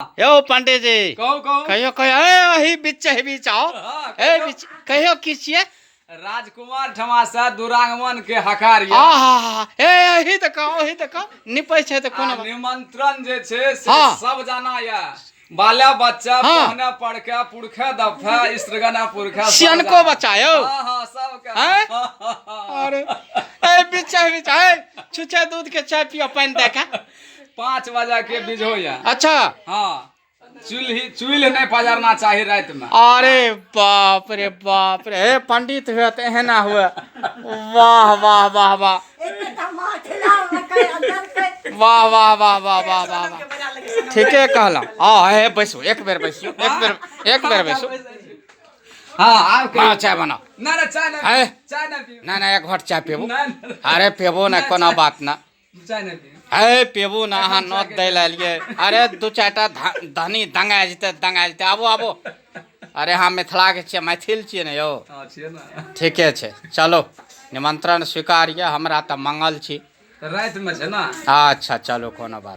यो पंडित जी कहू कहू कहियो कहियो ए वही बीच आओ ए बीच कहियो की छिए राजकुमार ठमा से दुरागमन के हकार या आहा ए ही त कहो निपै छै त कोनो निमंत्रण जे छै से हाँ। सब जाना या बाला बच्चा हाँ। पहने पड़के पुरखे दफे स्त्रगना पुरखे सब सियनको जाना। बच्चा यौ हाँ हाँ सबके हैं? अरे ए बीच ए छुछे दूध के चाय पियो पानी दे के 5 बजे के बिजो या अच्छा हाँ चूल्ही नहीं पजारना चाहिए रात में। अरे बाप रे हे पंडित हुए तो एहना हुए वाह वाह वाह वाह वाह वाह वाह वाह वाह वाह वाह ठीके कहला हे बैसो एक बेर बैसो एक बेर बैसो हाँ आप हाँ चाय बनाओ ना ना चाय ना है? चाय ना पियो ना एक घट चाय पेबो ना ना अरे पेबो ना कोनो बात ना चाय ना पियो हे पेबू ना अहाँ नोत दै लिये अरे दू चारिटा धनी दंगा जेतै आबो अरे हाँ मिथिला के छियै मैथिल छियै ने यौ हाँ छियै ना ठीके छै चलो निमंत्रण स्वीकार ये हमरा तऽ मंगल छी रात में छै ना अच्छा चलो कोनो बात